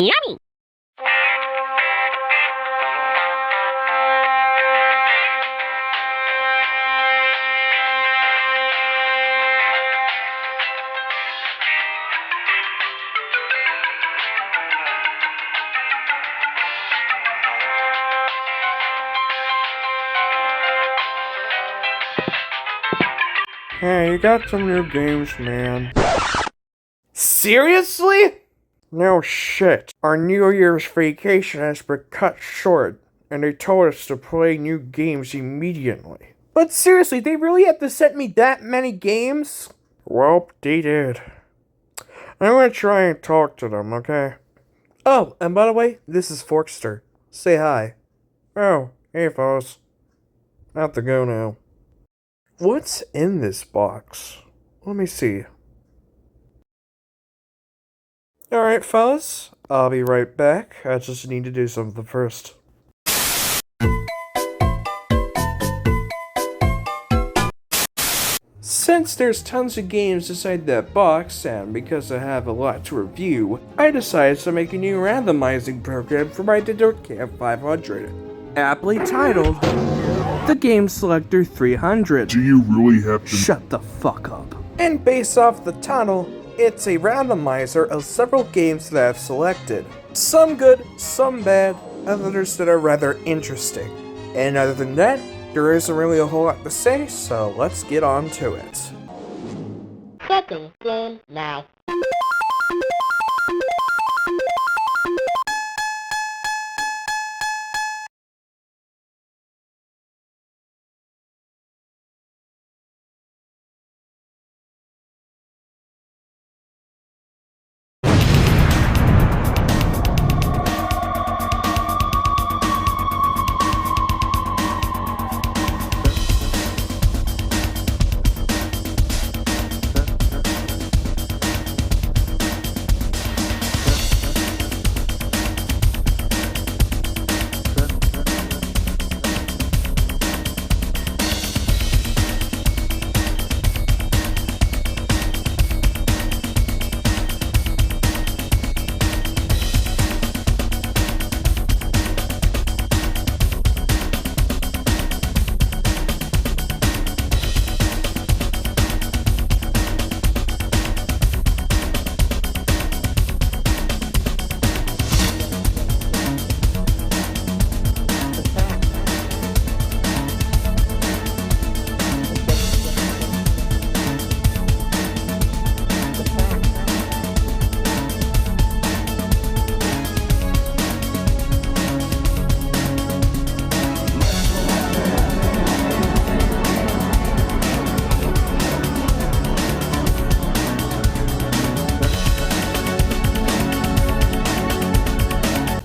Yummy! Hey, you got some new games, man. Seriously? No shit. Our New Year's vacation has been cut short, and they told us to play new games immediately. But seriously, they really have to send me that many games? Well, they did. I'm gonna try and talk to them, okay? Oh, and by the way, this is Forkster. Say hi. Oh, hey fellas. I have to go now. What's in this box? Let me see. Alright, fellas. I'll be right back. I just need to do something first. Since there's tons of games inside that box, and because I have a lot to review, I decided to make a new randomizing program for my Dadork 500. Aptly titled the Game Selector 300. Do you really have to— Shut the fuck up. And based off the title, it's a randomizer of several games that I've selected. Some good, some bad, others that are rather interesting. And other than that, there isn't really a whole lot to say, so let's get on to it. Starting game now.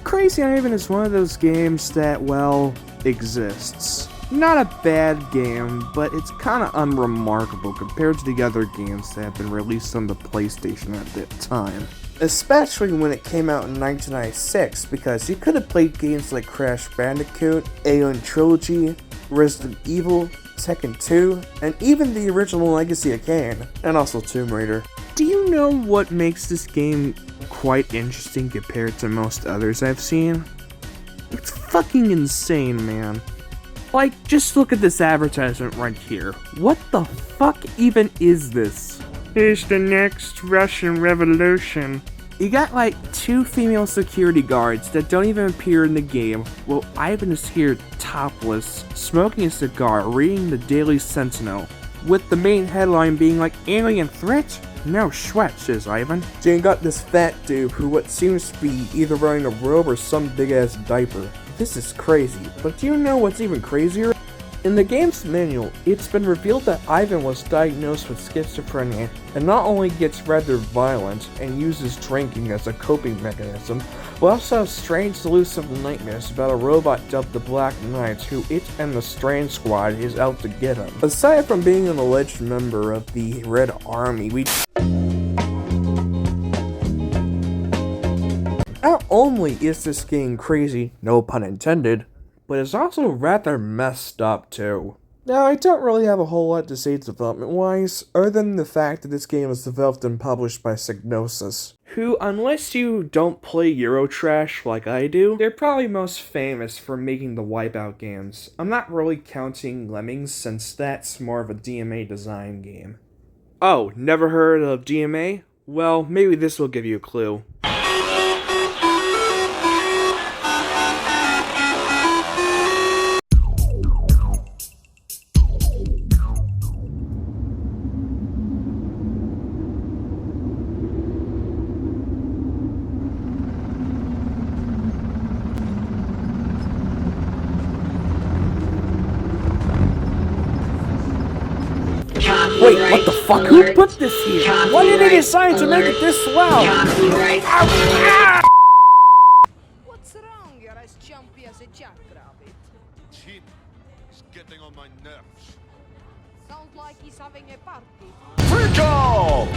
Krazy Ivan is one of those games that, well, exists. Not a bad game, but it's kinda unremarkable compared to the other games that have been released on the PlayStation at that time. Especially when it came out in 1996, because you could have played games like Crash Bandicoot, Alien Trilogy, Resident Evil, Tekken 2, and even the original Legacy of Kain, and also Tomb Raider. Do you know what makes this game quite interesting compared to most others I've seen? It's fucking insane, man. Like, just look at this advertisement right here. What the fuck even is this? Here's the next Russian Revolution. You got like 2 female security guards that don't even appear in the game, while Ivan is here topless, smoking a cigar, reading the Daily Sentinel, with the main headline being like, alien threat? No sweat, says Ivan. Then you got this fat dude who what seems to be either wearing a robe or some big ass diaper. This is crazy, but do you know what's even crazier? In the game's manual, it's been revealed that Ivan was diagnosed with schizophrenia and not only gets rather violent and uses drinking as a coping mechanism, but also has strange elusive nightmares about a robot dubbed the Black Knight who it and the Strange Squad is out to get him. Aside from being an alleged member of the Red Army, not only is this game crazy, no pun intended, but it's also rather messed up too. Now, I don't really have a whole lot to say development-wise, other than the fact that this game was developed and published by Psygnosis, who, unless you don't play Eurotrash like I do, they're probably most famous for making the Wipeout games. I'm not really counting Lemmings, since that's more of a DMA design game. Oh, never heard of DMA? Well, maybe this will give you a clue. Wait, what the fuck? Who put this here? Why did they decide to make it this loud? What's wrong? You're as jumpy as a jackrabbit. Chin is getting on my nerves. Sounds like he's having a party. Freak out!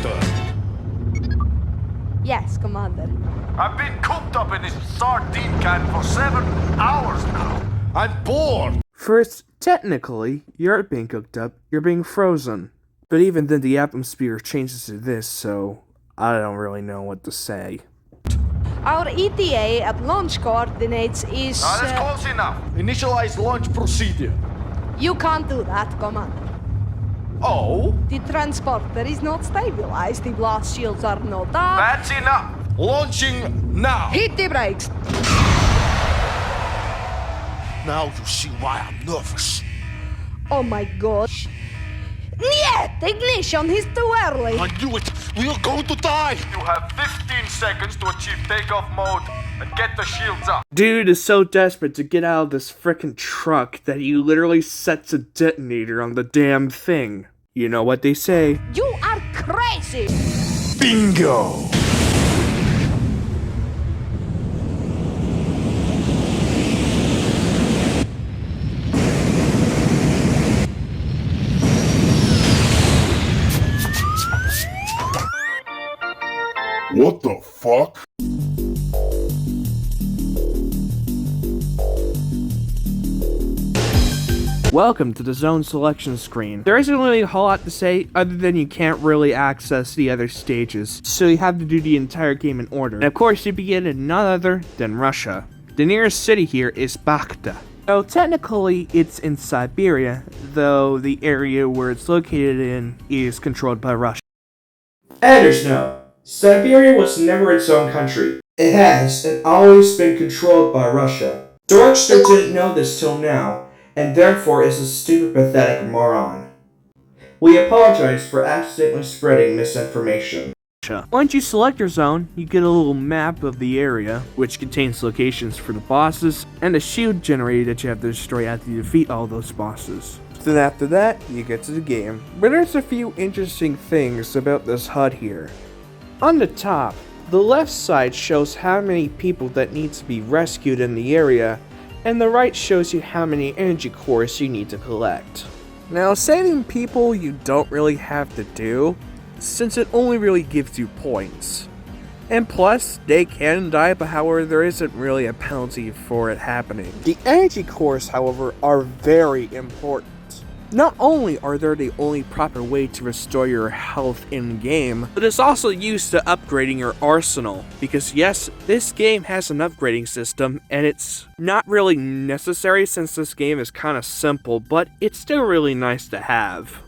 Yes, Commander. I've been cooped up in this sardine can for 7 hours now. I'm bored. First, technically, you aren't being cooked up, you're being frozen. But even then, the atmosphere changes to this, so I don't really know what to say. Our ETA at launch coordinates is... That's close enough. Initialize launch procedure. You can't do that, Commander. Oh? The transporter is not stabilized. The blast shields are not up. That's enough. Launching now. Hit the brakes. Now you see why I'm nervous. Oh my god. Niet! Ignition is too early. I knew it. We are going to die. You have 15 seconds to achieve takeoff mode and get the shields up. Dude is so desperate to get out of this frickin' truck that he literally sets a detonator on the damn thing. You know what they say. You are crazy. Bingo! What the fuck? Welcome to the zone selection screen. There isn't really a whole lot to say other than you can't really access the other stages, so you have to do the entire game in order. And of course you begin in none other than Russia. The nearest city here is Bakhta. So technically it's in Siberia, though the area where it's located in is controlled by Russia. Editor's note. Siberia was never its own country. It has and always been controlled by Russia. Dorkster didn't know this till now, and therefore is a stupid, pathetic moron. We apologize for accidentally spreading misinformation. Once you select your zone, you get a little map of the area, which contains locations for the bosses, and a shield generator that you have to destroy after you defeat all those bosses. Then after that, you get to the game. But there's a few interesting things about this HUD here. On the top, the left side shows how many people that need to be rescued in the area, and the right shows you how many energy cores you need to collect. Now, saving people you don't really have to do, since it only really gives you points. And plus, they can die, but however, there isn't really a penalty for it happening. The energy cores, however, are very important. Not only are they the only proper way to restore your health in-game, but it's also used to upgrading your arsenal. Because yes, this game has an upgrading system, and it's not really necessary since this game is kinda simple, but it's still really nice to have.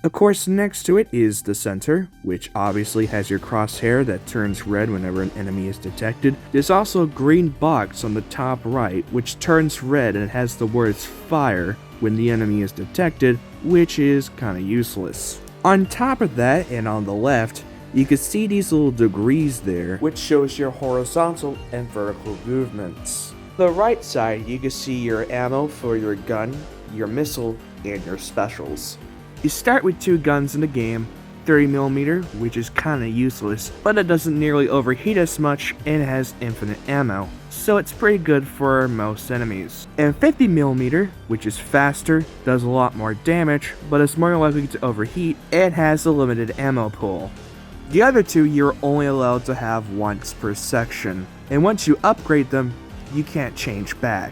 Of course, next to it is the center, which obviously has your crosshair that turns red whenever an enemy is detected. There's also a green box on the top right, which turns red and it has the words fire when the enemy is detected, which is kinda useless. On top of that, and on the left, you can see these little degrees there, which shows your horizontal and vertical movements. The right side, you can see your ammo for your gun, your missile, and your specials. You start with 2 guns in the game, 30mm, which is kinda useless, but it doesn't nearly overheat as much and it has infinite ammo, so it's pretty good for most enemies. And 50mm, which is faster, does a lot more damage, but is more likely to overheat, and has a limited ammo pool. The other 2 you're only allowed to have once per section, and once you upgrade them, you can't change back.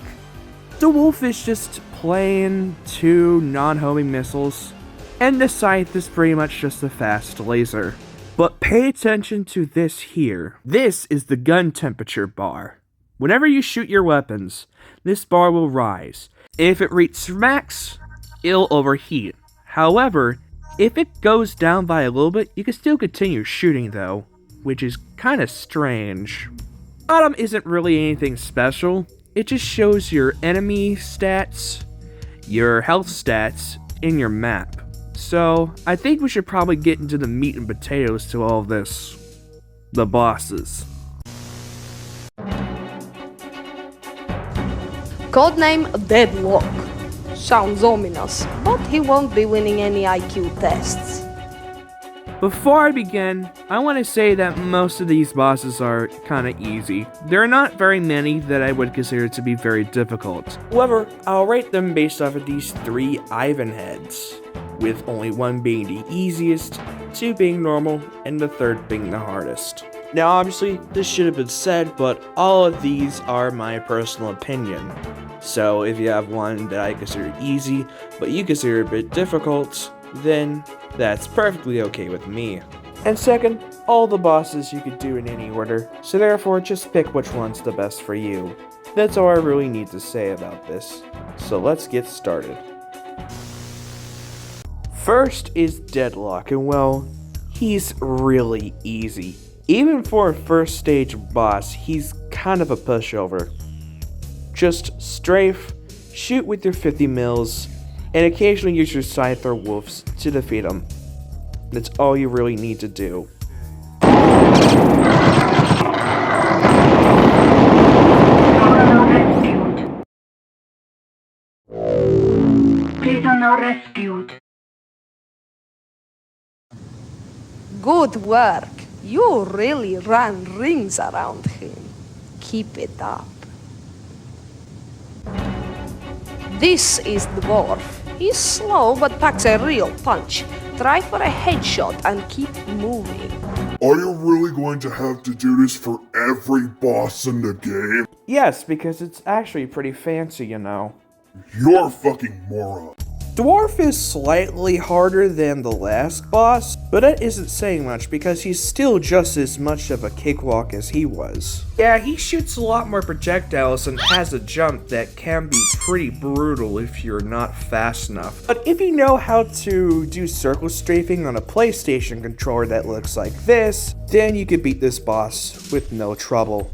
The wolf is just plane, 2 non-homing missiles, and the scythe is pretty much just a fast laser. But pay attention to this here. This is the gun temperature bar. Whenever you shoot your weapons, this bar will rise. If it reaches max, it'll overheat. However, if it goes down by a little bit, you can still continue shooting though, which is kinda strange. Bottom isn't really anything special, it just shows your enemy stats, your health stats, and your map. So, I think we should probably get into the meat and potatoes to all of this. The bosses. Codename Dadork. Sounds ominous, but he won't be winning any IQ tests. Before I begin, I want to say that most of these bosses are kinda easy. There are not very many that I would consider to be very difficult. However, I'll rate them based off of these 3 Ivan heads, with only 1 being the easiest, 2 being normal, and the 3rd being the hardest. Now obviously, this should have been said, but all of these are my personal opinion. So if you have one that I consider easy, but you consider a bit difficult, then that's perfectly okay with me. And second, all the bosses you could do in any order, so therefore just pick which one's the best for you. That's all I really need to say about this. So let's get started. First is Deadlock, and well, he's really easy. Even for a first stage boss, he's kind of a pushover. Just strafe, shoot with your 50 mils, and occasionally use your scythe or wolves to defeat him. That's all you really need to do. Prisoner rescued. Good work. You really ran rings around him. Keep it up. This is the dwarf. He's slow but packs a real punch. Try for a headshot and keep moving. Are you really going to have to do this for every boss in the game? Yes, because it's actually pretty fancy, you know. You're a fucking moron. Dwarf is slightly harder than the last boss, but that isn't saying much because he's still just as much of a cakewalk as he was. Yeah, he shoots a lot more projectiles and has a jump that can be pretty brutal if you're not fast enough. But if you know how to do circle strafing on a PlayStation controller that looks like this, then you can beat this boss with no trouble.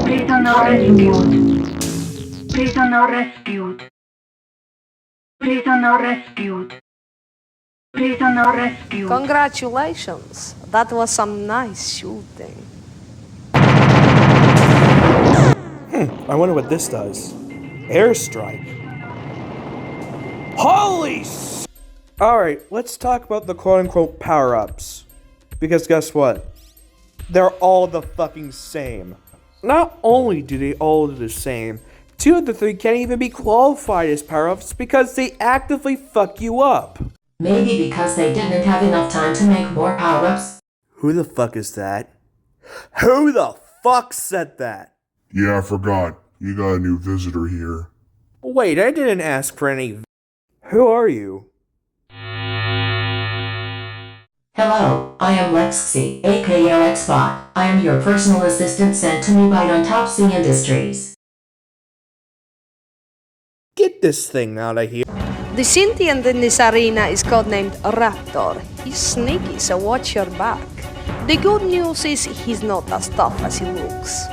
Prisoner rescued. Prisoner rescued. Prisoner rescued. Prisoner rescued. Congratulations. That was some nice shooting. I wonder what this does. Airstrike. Holy s- Alright, let's talk about the quote-unquote power-ups. Because guess what? They're all the fucking same. Not only do they all do the same, 2 of the 3 can't even be qualified as power-ups because they actively fuck you up. Maybe because they didn't have enough time to make more power-ups? Who the fuck is that? Who the fuck said that? Yeah, I forgot. You got a new visitor here. Wait, I didn't ask for any. Who are you? Hello, I am Lexi, aka Lexbot. I am your personal assistant sent to me by Autopsy Industries. Get this thing out of here. The Sentient in this arena is codenamed Raptor. He's sneaky, so watch your back. The good news is he's not as tough as he looks.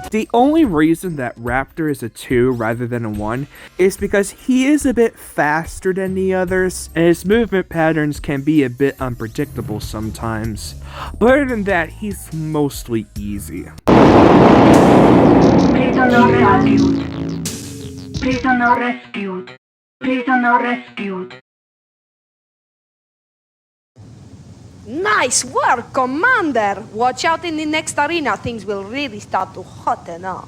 The only reason that Raptor is a 2 rather than a 1 is because he is a bit faster than the others, and his movement patterns can be a bit unpredictable sometimes. But other than that, he's mostly easy. Prisoner rescued. Prisoner rescued. Prisoner rescued. Nice work, Commander! Watch out in the next arena, things will really start to hotten up.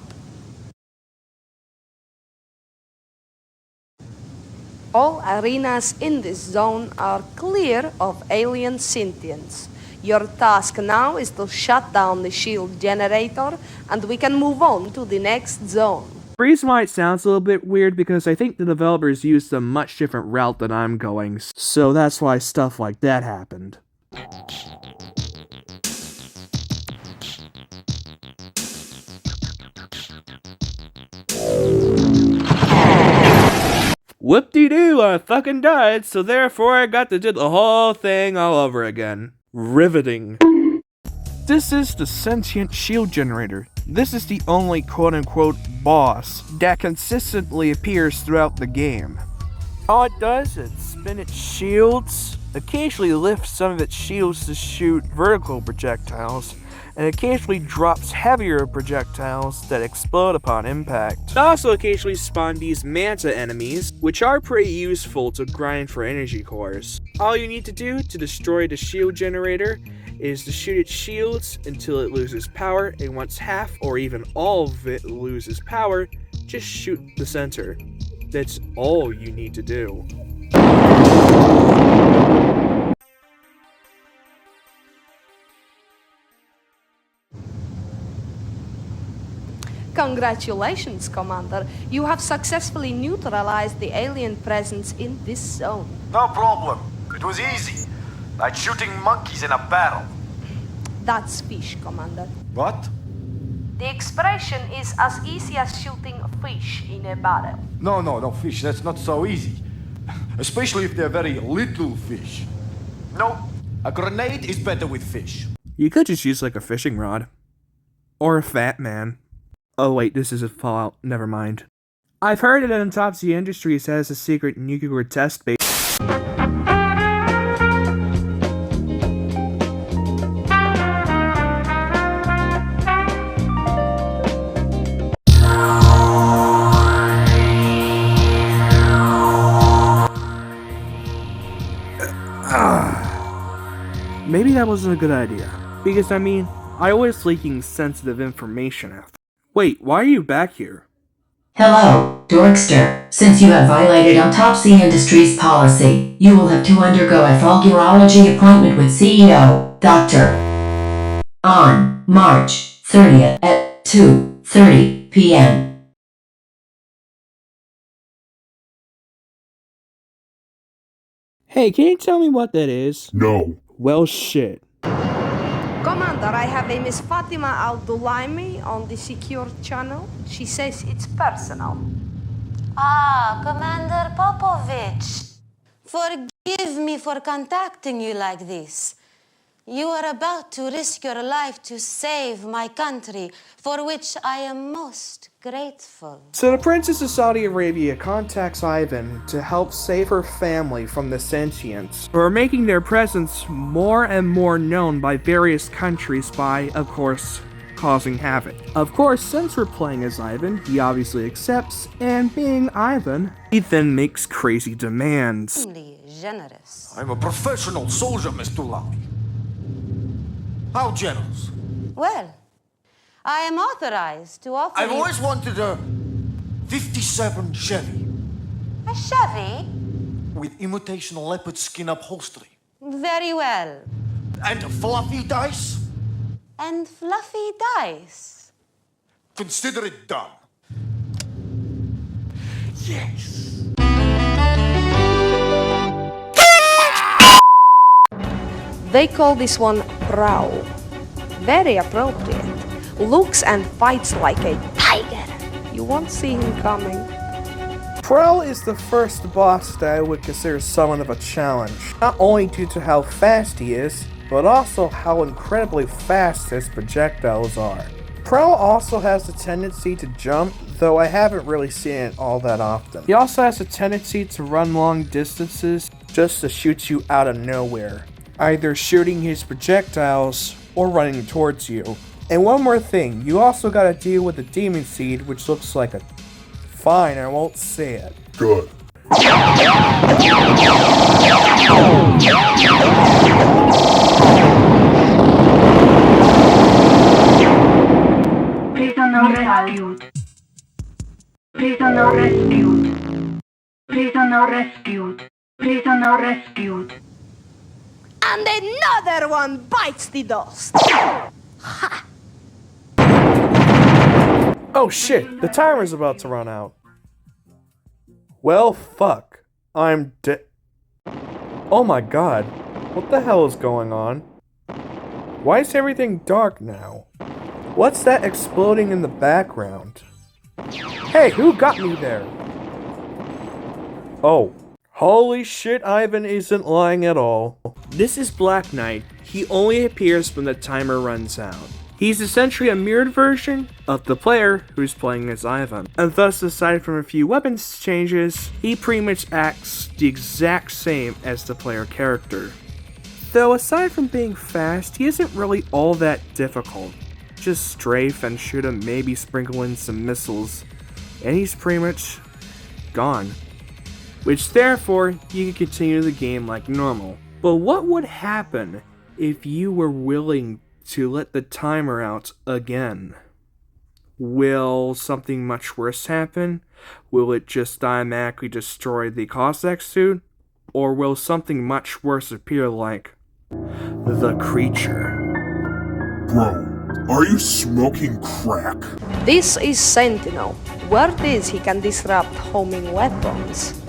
All arenas in this zone are clear of alien sentients. Your task now is to shut down the shield generator, and we can move on to the next zone. The reason why it sounds a little bit weird because I think the developers used a much different route than I'm going, so that's why stuff like that happened. Whoop-de-doo, I fucking died, so therefore I got to do the whole thing all over again. Riveting. This is the Sentient Shield Generator. This is the only quote-unquote boss that consistently appears throughout the game. All it does is spin its shields, occasionally lifts some of its shields to shoot vertical projectiles, and occasionally drops heavier projectiles that explode upon impact. It also occasionally spawns these manta enemies, which are pretty useful to grind for energy cores. All you need to do to destroy the shield generator is to shoot its shields until it loses power, and once half or even all of it loses power, just shoot the center. That's all you need to do. Congratulations, Commander. You have successfully neutralized the alien presence in this zone. No problem. It was easy. Like shooting monkeys in a barrel. That's fish, Commander. What? The expression is as easy as shooting fish in a barrel. No, fish. That's not so easy. Especially if they're very little fish. No, a grenade is better with fish. You could just use like a fishing rod. Or a fat man. Oh wait, this is a Fallout, never mind. I've heard that Autopsy Industries has a secret nuclear test base. Maybe that wasn't a good idea. Because I mean, I was leaking sensitive information after. Wait, why are you back here? Hello, Dorkster. Since you have violated Autopsy Industries policy, you will have to undergo a full Geology appointment with CEO, Dr. on March 30th at 2:30 p.m. Hey, can you tell me what that is? No. Well, shit. Commander, I have a Miss Fatima Al-Dulaimi on the secure channel. She says it's personal. Ah, Commander Popovich. Forgive me for contacting you like this. You are about to risk your life to save my country, for which I am most grateful. So the Princess of Saudi Arabia contacts Ivan to help save her family from the sentients, who are making their presence more and more known by various countries by, of course, causing havoc. Of course, since we're playing as Ivan, he obviously accepts, and being Ivan, he then makes crazy demands. Generous. I'm a professional soldier, Miss Tulami. How generous? Well, I am authorized to offer I've you always wanted a 57 Chevy a Chevy. with imitation leopard skin upholstery. Very well. And fluffy dice? And fluffy dice. Consider it done. Yes. They call this one Prowl. Very appropriate. Looks and fights like a tiger. You won't see him coming. Prowl is the first boss that I would consider somewhat of a challenge, not only due to how fast he is, but also how incredibly fast his projectiles are. Prowl also has a tendency to jump, though I haven't really seen it all that often. He also has a tendency to run long distances just to shoot you out of nowhere, either shooting his projectiles or running towards you. And one more thing, you also gotta deal with the Demon Seed, which looks like a... Fine, I won't say it. Good. Prisoner rescued. Prisoner rescued. Prisoner rescued. Prisoner rescued. And another one bites the dust. Oh shit, the timer's about to run out. Well, fuck. I'm dead. Oh my god. What the hell is going on? Why is everything dark now? What's that exploding in the background? Hey, who got me there? Oh. Holy shit, Ivan isn't lying at all. This is Black Knight. He only appears when the timer runs out. He's essentially a mirrored version of the player who's playing as Ivan. And thus, aside from a few weapons changes, he pretty much acts the exact same as the player character. Though aside from being fast, he isn't really all that difficult. Just strafe and shoot him, maybe sprinkle in some missiles, and he's pretty much gone. Which therefore, you can continue the game like normal. But what would happen if you were willing to let the timer out again? Will something much worse happen? Will it just automatically destroy the KGAZCH suit? Or will something much worse appear like the creature? Bro, are you smoking crack? This is Sentinel. Word is he can disrupt homing weapons.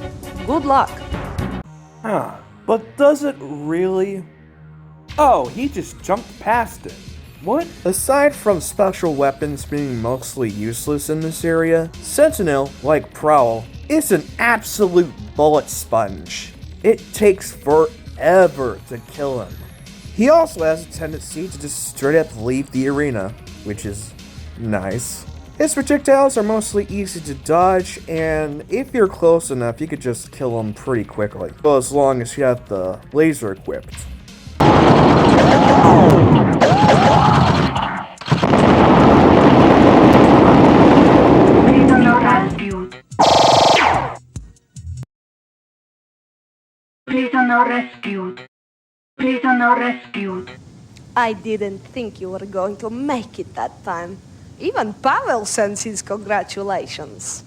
Good luck. Huh, but does it really? Oh, he just jumped past it. What? Aside from special weapons being mostly useless in this area, Sentinel, like Prowl, is an absolute bullet sponge. It takes forever to kill him. He also has a tendency to just straight up leave the arena, which is nice. His projectiles are mostly easy to dodge, and if you're close enough, you could just kill him pretty quickly. Well, as long as you have the laser equipped. Prisoner rescued. Prisoner rescued. Prisoner rescued. I didn't think you were going to make it that time. Even Pavel sends his congratulations.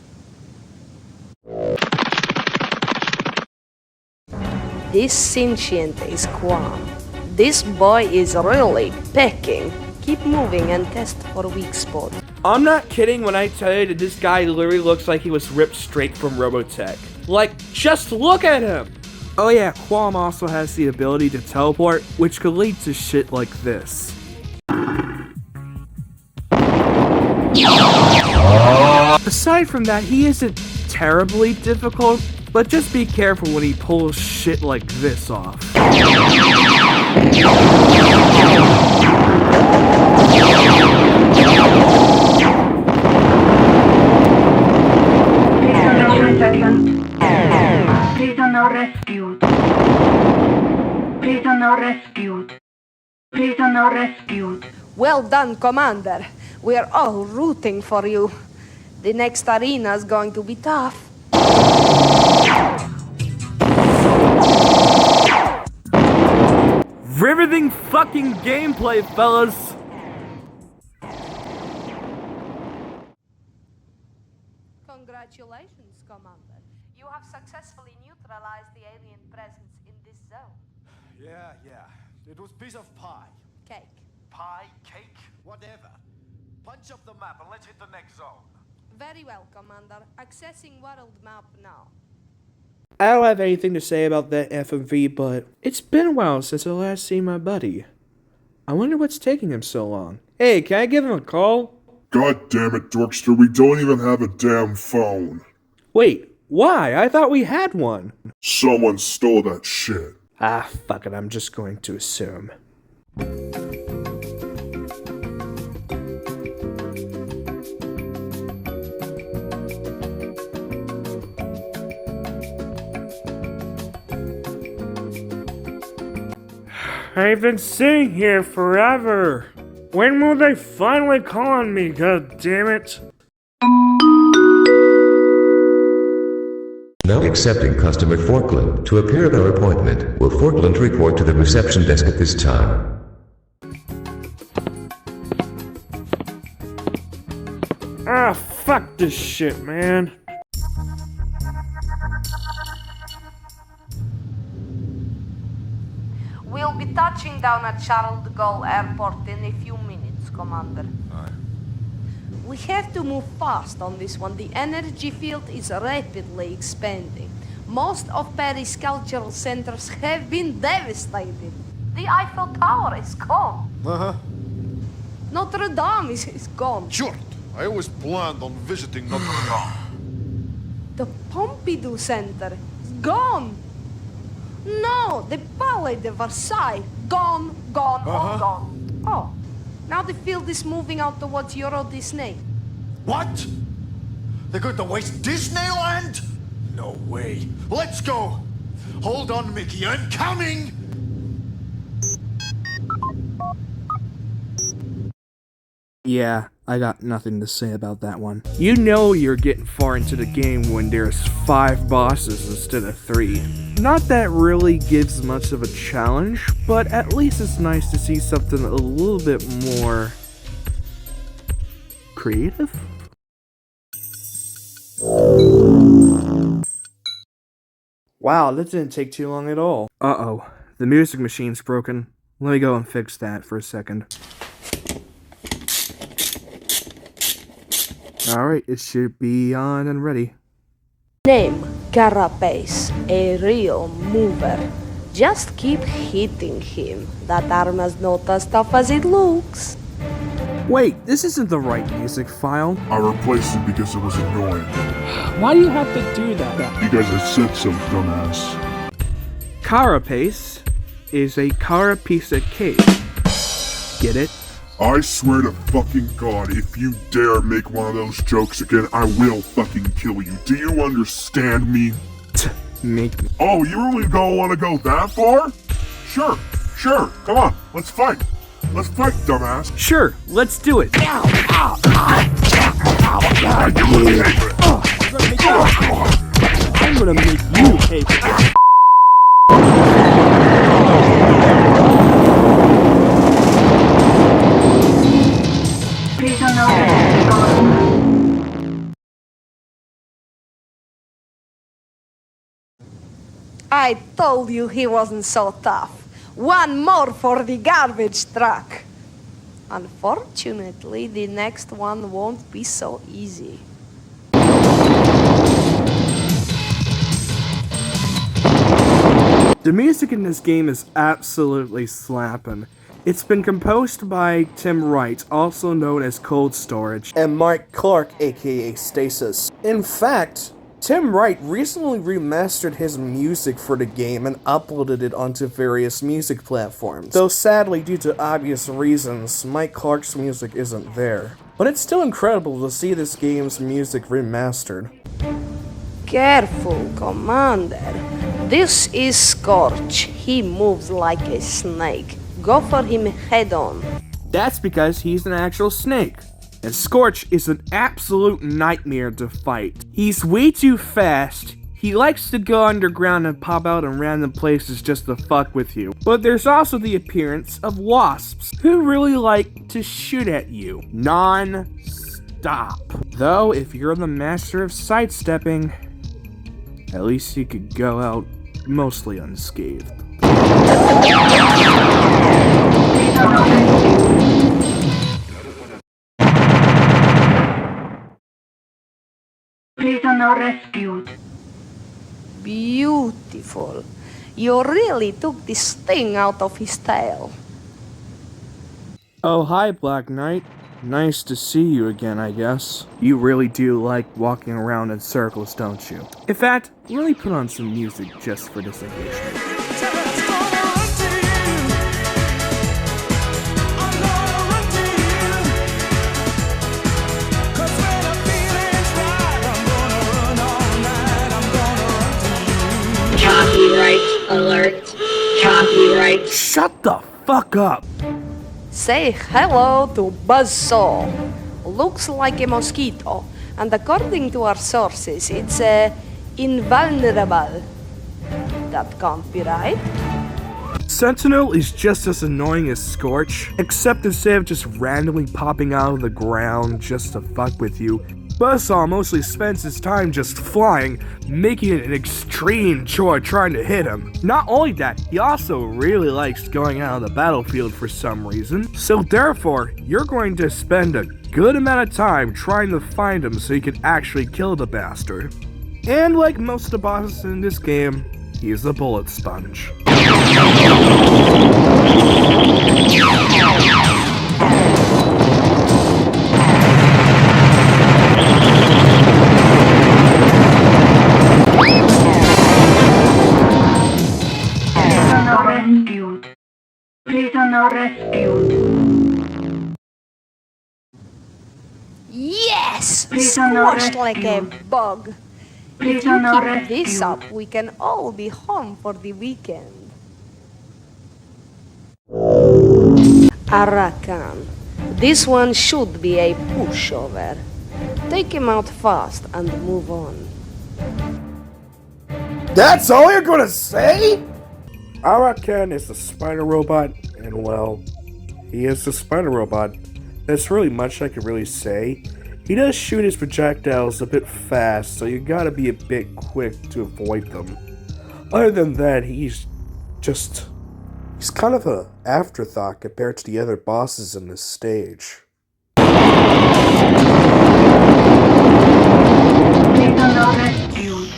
This Sentient is Quam. This boy is really pecking. Keep moving and test for weak spot. I'm not kidding when I tell you that this guy literally looks like he was ripped straight from Robotech. Like, just look at him! Oh yeah, Quam also has the ability to teleport, which could lead to shit like this. Aside from that, he isn't terribly difficult, but just be careful when he pulls shit like this off. Prisoner rescued. Prisoner rescued. Prisoner rescued. Well done, Commander. We're all rooting for you. The next arena is going to be tough. Riveting fucking gameplay, fellas! Congratulations, Commander. You have successfully neutralized the alien presence in this zone. Yeah. It was piece of pie. Cake. Pie, cake, whatever. Punch up the map and let's hit the next zone. Very well, Commander. Accessing world map now. I don't have anything to say about that FMV, but it's been a while since I last seen my buddy. I wonder what's taking him so long. Hey, can I give him a call? God damn it, Dorkster, we don't even have a damn phone. Wait, why? I thought we had one. Someone stole that shit. Ah, fuck it, I'm just going to assume. I've been sitting here forever. When will they finally call on me, god damn it? Now accepting customer Forkland. To appear their appointment, will Forkland report to the reception desk at this time? Ah, fuck this shit, man. We'll be touching down at Charles de Gaulle Airport in a few minutes, Commander. We have to move fast on this one. The energy field is rapidly expanding. Most of Paris' cultural centers have been devastated. The Eiffel Tower is gone. Uh-huh. Notre Dame is gone. Short. I always planned on visiting Notre Dame. The Pompidou Center is gone. No, the Palais de Versailles. Gone, gone, all gone. Oh, now the field is moving out towards Euro Disney. What? They're going to waste Disneyland? No way. Let's go. Hold on, Mickey. I'm coming. Yeah, I got nothing to say about that one. You know you're getting far into the game when there's 5 bosses instead of 3. Not that really gives much of a challenge, but at least it's nice to see something a little bit more creative? Wow, that didn't take too long at all. Uh-oh, the music machine's broken. Let me go and fix that for a second. Alright, it should be on and ready. Name, Carapace, a real mover. Just keep hitting him. That arm is not as tough as it looks. Wait, this isn't the right music file. I replaced it because it was annoying. Why do you have to do that? Because I said so, dumbass. Carapace is a carapiece of cake. Get it? I swear to fucking God, if you dare make one of those jokes again, I will fucking kill you. Do you understand me? Make me. Oh, you really don't want to go that far? Sure, come on, let's fight. Let's fight, dumbass. Sure, let's do it. I'm gonna make you hate it. I told you he wasn't so tough. One more for the garbage truck. Unfortunately, the next one won't be so easy. The music in this game is absolutely slapping. It's been composed by Tim Wright, also known as Cold Storage, and Mike Clark, aka Stasis. In fact, Tim Wright recently remastered his music for the game and uploaded it onto various music platforms. Though sadly, due to obvious reasons, Mike Clark's music isn't there. But it's still incredible to see this game's music remastered. Careful, Commander. This is Scorch. He moves like a snake. Go for him head on. That's because he's an actual snake. And Scorch is an absolute nightmare to fight. He's way too fast, he likes to go underground and pop out in random places just to fuck with you. But there's also the appearance of wasps, who really like to shoot at you, non-stop. Though, if you're the master of sidestepping, at least you could go out mostly unscathed. Prisoner rescued. Beautiful. You really took the sting out of his tail. Oh, hi, Black Knight. Nice to see you again, I guess. You really do like walking around in circles, don't you? In fact, let me put on some music just for this occasion. Copyright alert. Copyright. Shut the fuck up! Say hello to Buzzsaw. Looks like a mosquito, and according to our sources, it's invulnerable. That can't be right. Sentinel is just as annoying as Scorch, except instead of just randomly popping out of the ground just to fuck with you, Buzzsaw mostly spends his time just flying, making it an extreme chore trying to hit him. Not only that, he also really likes going out on the battlefield for some reason, so therefore, you're going to spend a good amount of time trying to find him so you can actually kill the bastard. And like most of the bosses in this game, he's a bullet sponge. Prisoner rescued. Yes! Prisoner Squashed like a rescued. bug. If you Prisoner keep this rescued. up, we can all be home for the weekend. Arakan. This one should be a pushover. Take him out fast and move on. That's all you're gonna say? Arakan is the spider robot, and well, he is the spider robot. There's really much I could really say. He does shoot his projectiles a bit fast, so you gotta be a bit quick to avoid them. Other than that, he's kind of an afterthought compared to the other bosses in this stage. Prisoner rescued.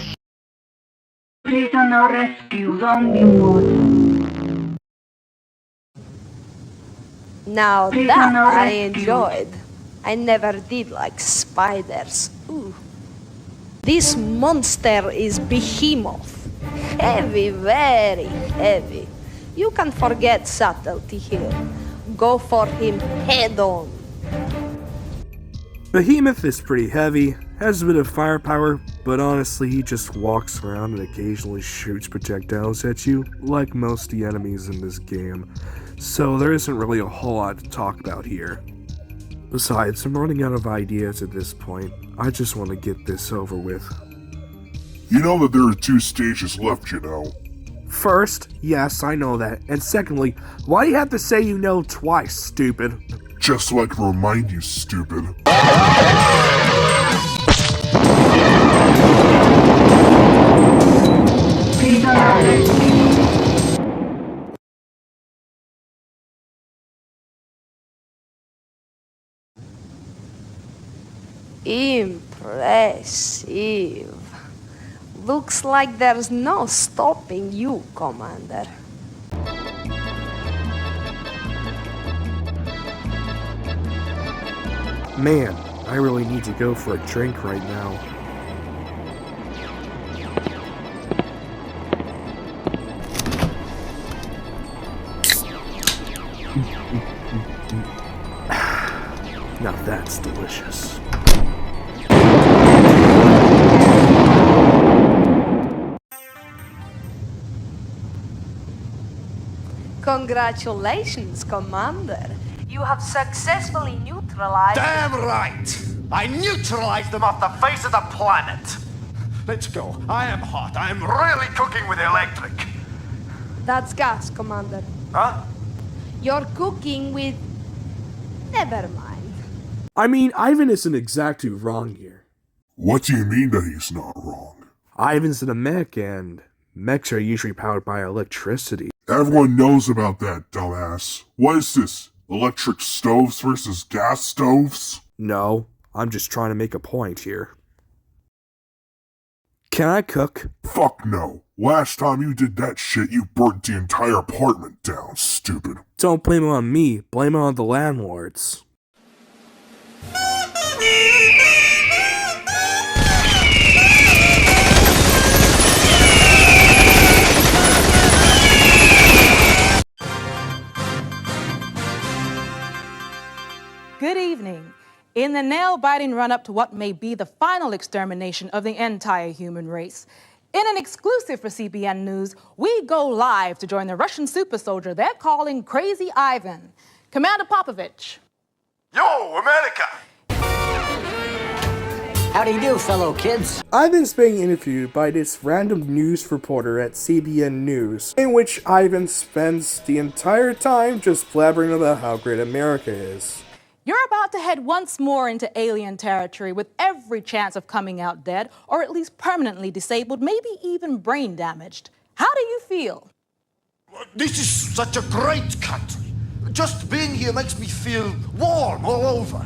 Prisoner rescued. Zombie mode. Now Prisoner that I rescued. enjoyed. I never did like spiders. Ooh. This monster is behemoth. Heavy, very heavy. You can forget subtlety here. Go for him head on. Behemoth is pretty heavy, has a bit of firepower, but honestly he just walks around and occasionally shoots projectiles at you, like most of the enemies in this game, so there isn't really a whole lot to talk about here. Besides, I'm running out of ideas at this point. I just want to get this over with. You know that there are 2 stages left, you know. First, yes, I know that, and secondly, why do you have to say you know twice, stupid? Just so I can remind you, stupid. Prisoner rescued. Impressive. Looks like there's no stopping you, Commander. Man, I really need to go for a drink right now. Now that's delicious. Congratulations, Commander. You have successfully neutralized... Damn right! I neutralized them off the face of the planet! Let's go. I am hot. I am really cooking with electric. That's gas, Commander. Huh? You're cooking with... Never mind. I mean, Ivan isn't exactly wrong here. What do you mean that he's not wrong? Ivan's in a mech, and mechs are usually powered by electricity. Everyone knows about that, dumbass. What is this? Electric stoves versus gas stoves? No, I'm just trying to make a point here. Can I cook? Fuck no. Last time you did that shit, you burnt the entire apartment down, stupid. Don't blame it on me, blame it on the landlords. Good evening. In the nail-biting run-up to what may be the final extermination of the entire human race, in an exclusive for CBN News, we go live to join the Russian super soldier they're calling Crazy Ivan. Commander Popovich. Yo, America! How do you do, fellow kids? Ivan's being interviewed by this random news reporter at CBN News, in which Ivan spends the entire time just blabbering about how great America is. You're about to head once more into alien territory with every chance of coming out dead, or at least permanently disabled, maybe even brain damaged. How do you feel? This is such a great country. Just being here makes me feel warm all over.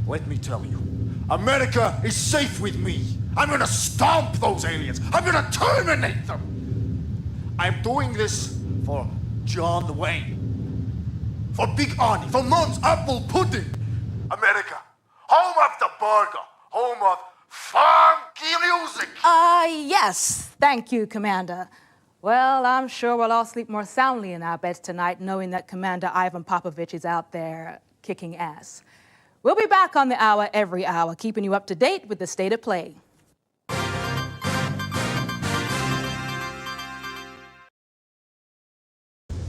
Let me tell you, America is safe with me. I'm gonna stomp those aliens. I'm gonna terminate them. I'm doing this for John Wayne, for Big Arnie, for Mom's apple pudding. America, home of the burger, home of funky music. Yes, thank you, Commander. Well, I'm sure we'll all sleep more soundly in our beds tonight knowing that Commander Ivan Popovich is out there kicking ass. We'll be back on the hour every hour, keeping you up to date with the state of play.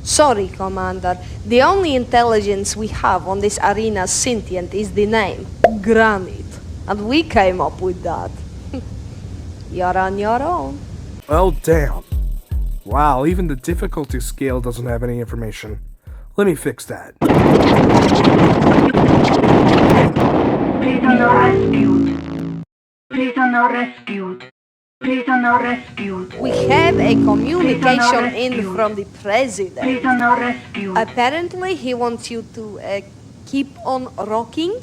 Sorry, Commander. The only intelligence we have on this arena's sentient is the name, Granite. And we came up with that. You're on your own. Well, damn. Wow, even the difficulty scale doesn't have any information. Let me fix that. Prisoner rescued. Prisoner rescued. Prisoner rescued. We have a communication in from the president. Prisoner rescued. Apparently, he wants you to keep on rocking.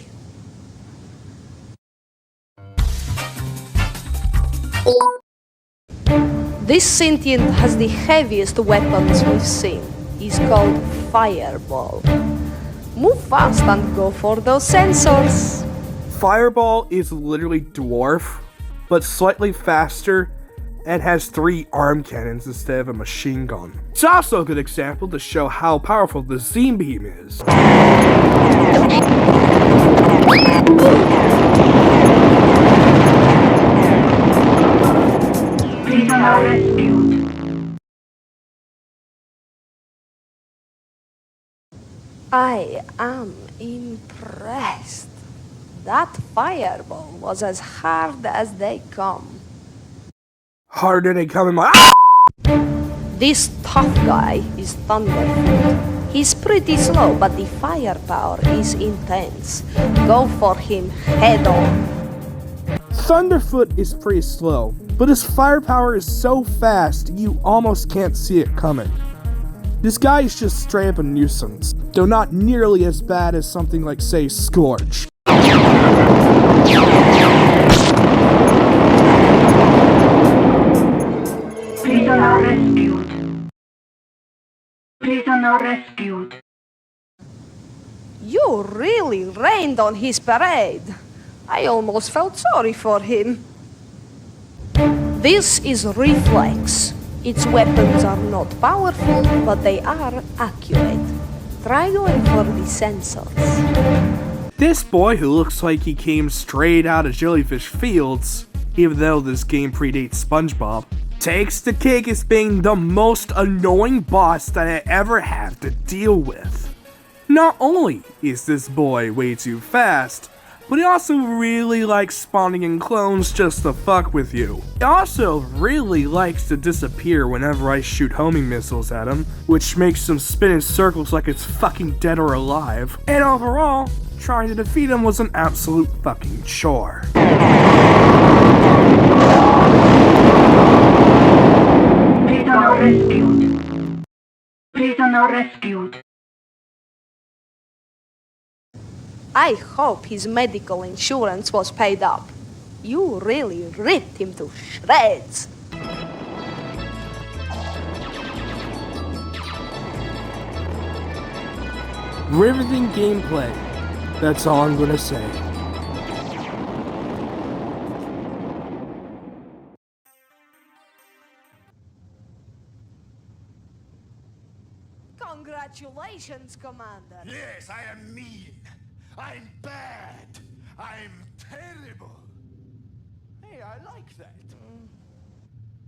This sentient has the heaviest weapons we've seen. He's called Fireball. Move fast and go for those sensors. Fireball is literally dwarf, but slightly faster, and has 3 arm cannons instead of a machine gun. It's also a good example to show how powerful the Z-beam is. Prisoner rescued. I am impressed. That fireball was as hard as they come. Harder they come in my— This tough guy is Thunderfoot. He's pretty slow, but the firepower is intense. Go for him head on. Thunderfoot is pretty slow, but his firepower is so fast you almost can't see it coming. This guy is just straight up a nuisance, though not nearly as bad as something like, say, Scorch. Prisoner rescued. Prisoner rescued. You really rained on his parade. I almost felt sorry for him. This is Reflex. Its weapons are not powerful, but they are accurate. Try going for the sensors. This boy who looks like he came straight out of Jellyfish Fields, even though this game predates SpongeBob, takes the cake as being the most annoying boss that I ever have to deal with. Not only is this boy way too fast, but he also really likes spawning in clones just to fuck with you. He also really likes to disappear whenever I shoot homing missiles at him, which makes him spin in circles like it's fucking dead or alive. And overall, trying to defeat him was an absolute fucking chore. Prisoner rescued. Prisoner rescued. I hope his medical insurance was paid up. You really ripped him to shreds. Riveting gameplay. That's all I'm gonna say. Congratulations, Commander. Yes, I am mean. I'm bad. I'm terrible. Hey, I like that.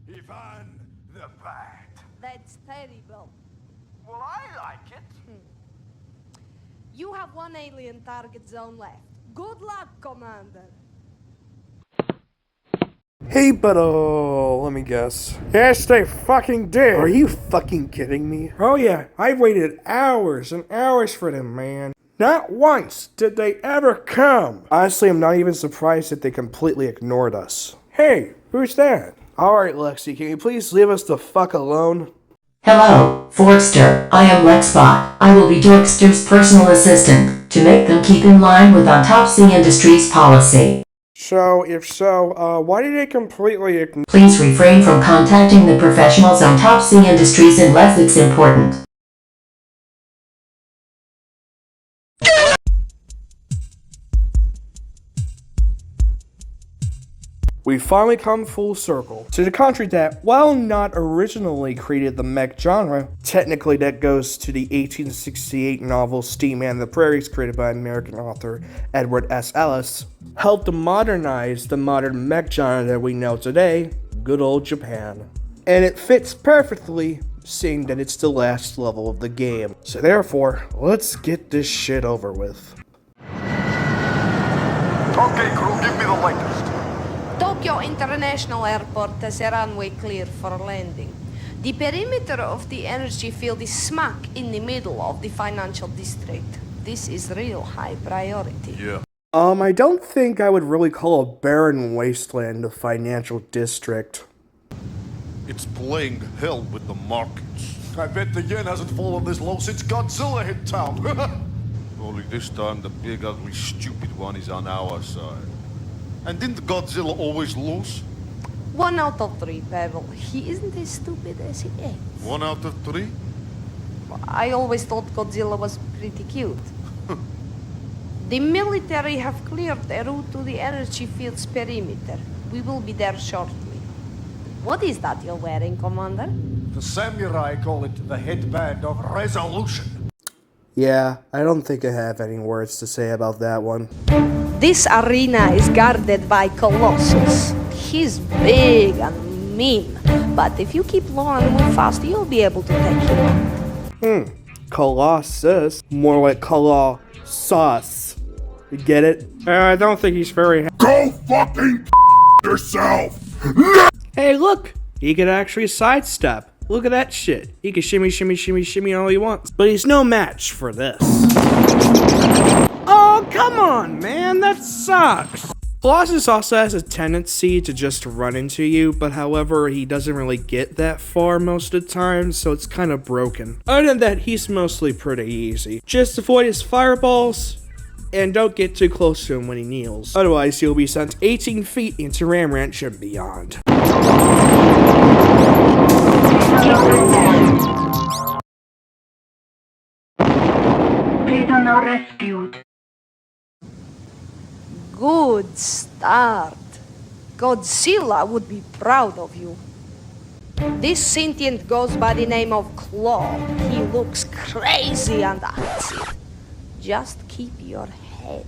Ivan the Bad. That's terrible. Well, I like it. You have one alien target zone left. Good luck, Commander. Hey, but let me guess. Yes, they fucking did. Are you fucking kidding me? Oh yeah, I've waited hours and hours for them, man. Not once did they ever come. Honestly, I'm not even surprised that they completely ignored us. Hey, who's that? Alright, Lexi, can you please leave us the fuck alone? Hello, Forkster. I am Lexbot. I will be Dorkster's personal assistant to make them keep in line with Autopsy Industries policy. So, if so, why did they completely ignore— Please refrain from contacting the professionals on Autopsy Industries unless it's important. We finally come full circle to the country that, while not originally created the mech genre, technically that goes to the 1868 novel Steam and the Prairies created by American author Edward S. Ellis, helped to modernize the modern mech genre that we know today, good old Japan. And it fits perfectly, seeing that it's the last level of the game. So therefore, let's get this shit over with. Okay, crew, give me the latest. Tokyo International Airport has a runway clear for landing. The perimeter of the energy field is smack in the middle of the financial district. This is real high priority. Yeah. I don't think I would really call a barren wasteland a financial district. It's playing hell with the markets. I bet the yen hasn't fallen this low since Godzilla hit town. Only this time the big, ugly, stupid one is on our side. And didn't Godzilla always lose? 1 out of 3, Pavel. He isn't as stupid as he is. 1 out of 3? I always thought Godzilla was pretty cute. The military have cleared a route to the energy field's perimeter. We will be there shortly. What is that you're wearing, Commander? The samurai call it the headband of resolution. Yeah, I don't think I have any words to say about that one. This arena is guarded by Colossus. He's big and mean, but if you keep low and move fast, you'll be able to take him. Colossus. More like Colossus. You get it? I don't think he's very Go fucking yourself! Hey, look! He could actually sidestep. Look at that shit. He can shimmy, shimmy, shimmy, shimmy all he wants. But he's no match for this. Oh, come on, man. That sucks. Colossus also has a tendency to just run into you, but however, he doesn't really get that far most of the time, so it's kind of broken. Other than that, he's mostly pretty easy. Just avoid his fireballs, and don't get too close to him when he kneels. Otherwise, you'll be sent 18 feet into Ram Ranch and beyond. Prisoner rescued. Good start. Godzilla would be proud of you. This sentient goes by the name of Claw. He looks crazy and that's it. Just keep your head.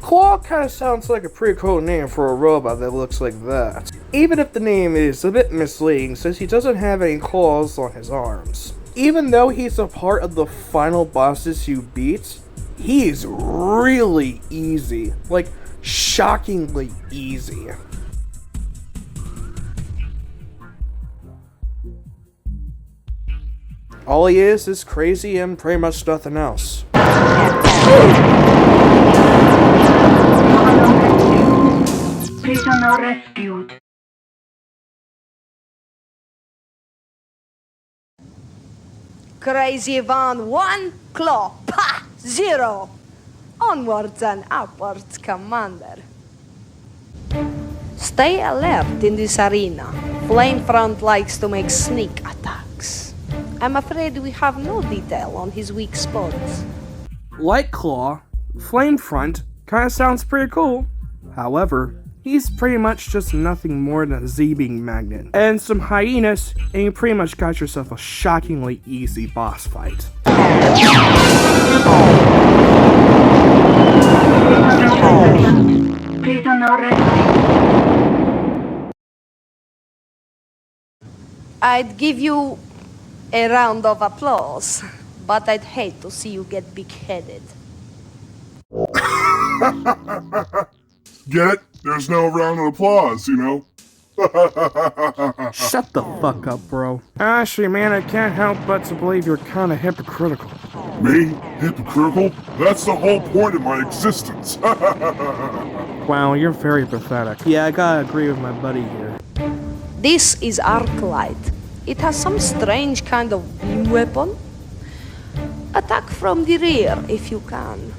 Claw kind of sounds like a pretty cool name for a robot that looks like that. Even if the name is a bit misleading since he doesn't have any claws on his arms. Even though he's a part of the final bosses you beat, he is really easy. Like, shockingly easy. All he is crazy and pretty much nothing else. Prisoner rescued. Crazy Van 1, Claw, pa, 0. Onwards and upwards, Commander. Stay alert in this arena. Flamefront likes to make sneak attacks. I'm afraid we have no detail on his weak spots. Like Claw, Flamefront kinda sounds pretty cool. However, he's pretty much just nothing more than a Z-beam magnet. And some hyenas, and you pretty much got yourself a shockingly easy boss fight. Prisoner rescued. I'd give you a round of applause, but I'd hate to see you get big-headed. Get it? There's no round of applause, you know? Shut the fuck up, bro. Actually, man, I can't help but to believe you're kinda hypocritical. Me? Hypocritical? That's the whole point of my existence. Wow, you're very pathetic. Yeah, I gotta agree with my buddy here. This is Arclight. It has some strange kind of beam weapon. Attack from the rear if you can.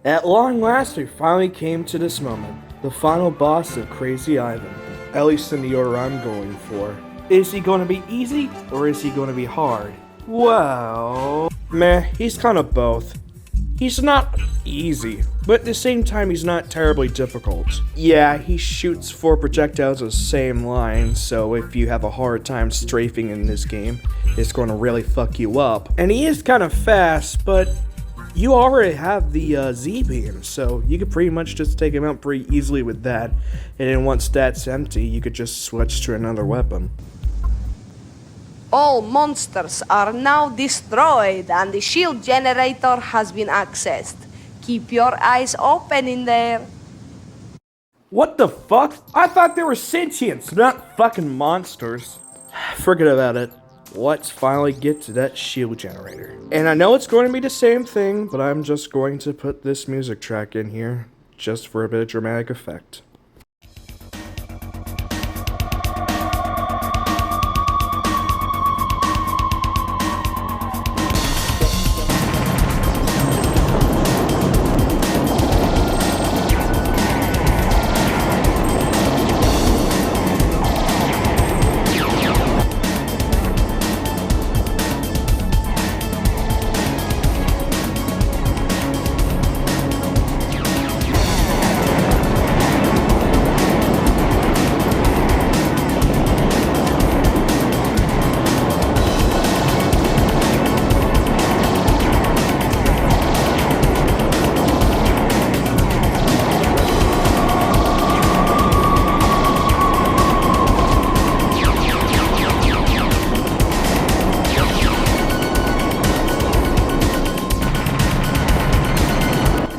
At long last, we finally came to this moment. The final boss of Crazy Ivan. At least in the order I'm going for. Is he going to be easy, or is he going to be hard? Well... meh, he's kind of both. He's not easy, but at the same time he's not terribly difficult. Yeah, he shoots 4 projectiles in the same line, so if you have a hard time strafing in this game, it's going to really fuck you up. And he is kind of fast, but you already have the Z-beam, so you could pretty much just take him out pretty easily with that. And then once that's empty, you could just switch to another weapon. All monsters are now destroyed and the shield generator has been accessed. Keep your eyes open in there. What the fuck? I thought they were sentients, not fucking monsters. Forget about it. Let's finally get to that shield generator. And I know it's going to be the same thing, but I'm just going to put this music track in here, just for a bit of dramatic effect.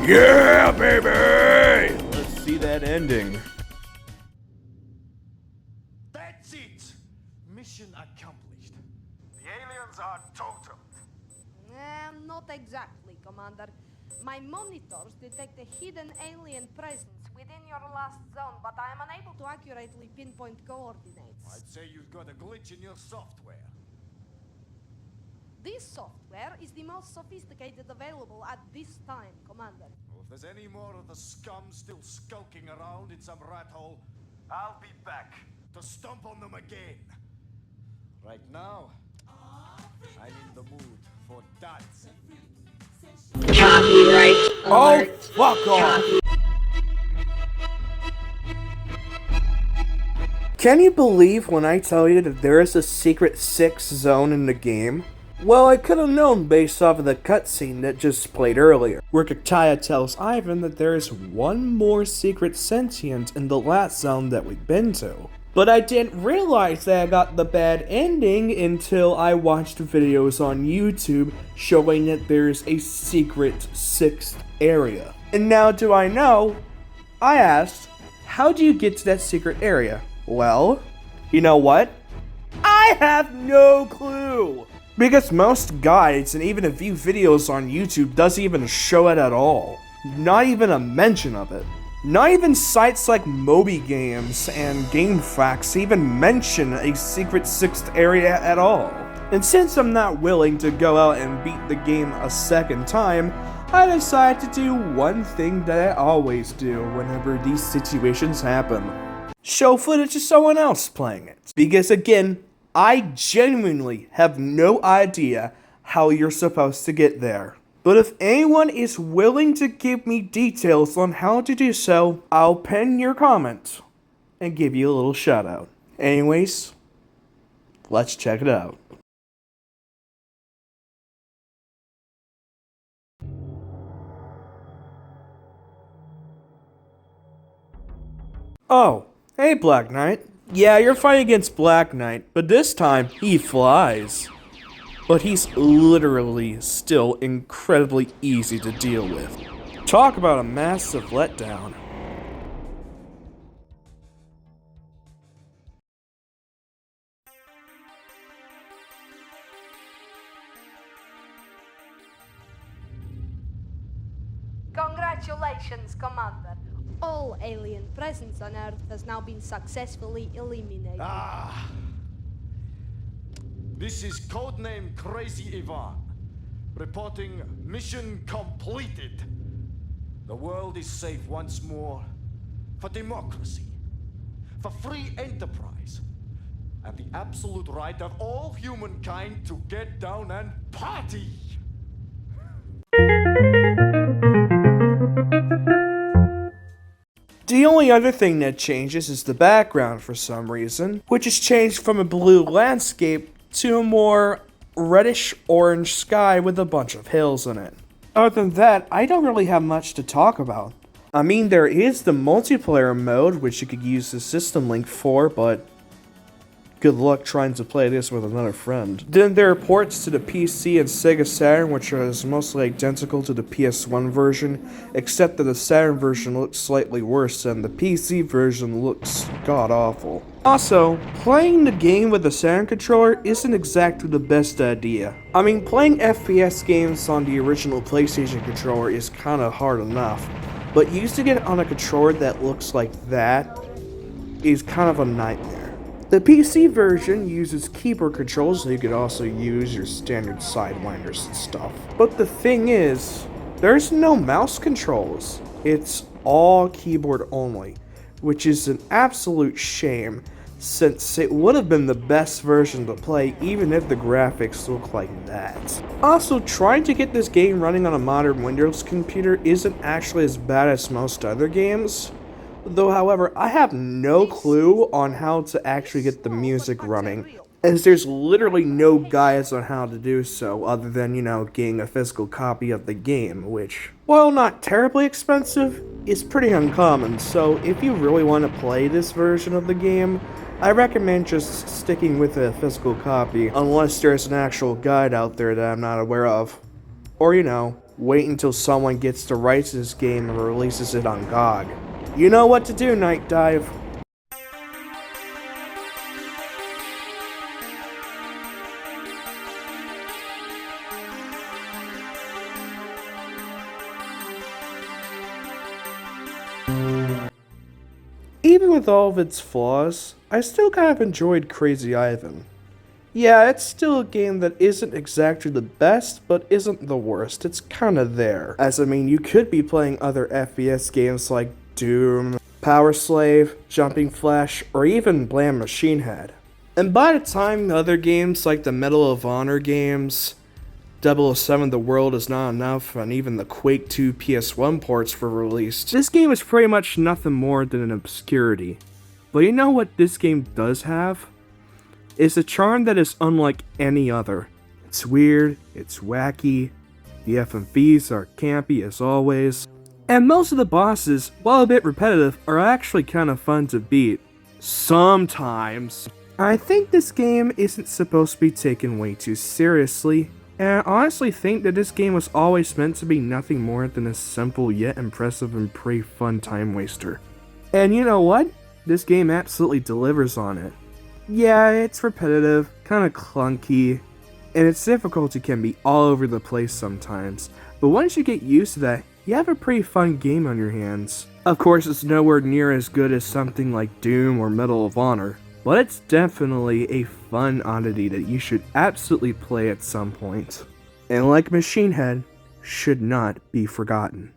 Yeah, baby! Let's see that ending. That's it! Mission accomplished. The aliens are total. Not exactly, Commander. My monitors detect a hidden alien presence within your last zone, but I am unable to accurately pinpoint coordinates. I'd say you've got a glitch in your software. This software is the most sophisticated available at this time, Commander. Well, if there's any more of the scum still skulking around in some rat hole, I'll be back to stomp on them again. Right now, I'm in the mood for dancing. Copyright Oh, alert. fuck off! Can you believe when I tell you that there is a secret 6th zone in the game? Well, I could have known based off of the cutscene that just played earlier, where Kataya tells Ivan that there is one more secret sentient in the last zone that we've been to. But I didn't realize that I got the bad ending until I watched videos on YouTube showing that there's a secret 6th area. And now do I know? I asked, how do you get to that secret area? Well, you know what? I have no clue! Because most guides and even a few videos on YouTube doesn't even show it at all. Not even a mention of it. Not even sites like Moby Games and GameFAQs even mention a secret 6th area at all. And since I'm not willing to go out and beat the game a second time, I decided to do one thing that I always do whenever these situations happen. Show footage of someone else playing it. Because again, I genuinely have no idea how you're supposed to get there. But if anyone is willing to give me details on how to do so, I'll pen your comment and give you a little shout out. Anyways, let's check it out. Oh, hey Black Knight. Yeah, you're fighting against Black Knight, but this time, he flies. But he's literally still incredibly easy to deal with. Talk about a massive letdown. Congratulations, Commander. All alien presence on Earth has now been successfully eliminated. Ah! This is codename Krazy Ivan. Reporting mission completed. The world is safe once more for democracy, for free enterprise, and the absolute right of all humankind to get down and party! The only other thing that changes is the background for some reason, which has changed from a blue landscape to a more reddish-orange sky with a bunch of hills in it. Other than that, I don't really have much to talk about. I mean, there is the multiplayer mode, which you could use the system link for, but good luck trying to play this with another friend. Then there are ports to the PC and Sega Saturn, which are mostly identical to the PS1 version, except that the Saturn version looks slightly worse and the PC version looks god-awful. Also, playing the game with the Saturn controller isn't exactly the best idea. I mean, playing FPS games on the original PlayStation controller is kinda hard enough, but using it on a controller that looks like that is kind of a nightmare. The PC version uses keyboard controls, so you could also use your standard sidewinders and stuff. But the thing is, there's no mouse controls. It's all keyboard only, which is an absolute shame, since it would have been the best version to play even if the graphics look like that. Also, trying to get this game running on a modern Windows computer isn't actually as bad as most other games. Though, however, I have no clue on how to actually get the music running, as there's literally no guides on how to do so, other than, getting a physical copy of the game, which, while not terribly expensive, is pretty uncommon, so if you really want to play this version of the game, I recommend just sticking with a physical copy, unless there's an actual guide out there that I'm not aware of. Or, wait until someone gets the rights to this game and releases it on GOG. You know what to do, Night Dive. Even with all of its flaws, I still kind of enjoyed Krazy Ivan. Yeah, it's still a game that isn't exactly the best, but isn't the worst. It's kinda there. As I mean, you could be playing other FPS games like Doom, Power Slave, Jumping Flash, or even Blam Machine Head. And by the time other games like the Medal of Honor games, 007 The World Is Not Enough, and even the Quake 2 PS1 ports were released, this game is pretty much nothing more than an obscurity. But you know what this game does have? It's a charm that is unlike any other. It's weird, it's wacky, the FMVs are campy as always, and most of the bosses, while a bit repetitive, are actually kind of fun to beat. Sometimes. I think this game isn't supposed to be taken way too seriously, and I honestly think that this game was always meant to be nothing more than a simple yet impressive and pretty fun time waster. And you know what? This game absolutely delivers on it. Yeah, it's repetitive, kinda clunky, and its difficulty can be all over the place sometimes, but once you get used to that, you have a pretty fun game on your hands. Of course, it's nowhere near as good as something like Doom or Medal of Honor, but it's definitely a fun oddity that you should absolutely play at some point. And like Machine Head, should not be forgotten.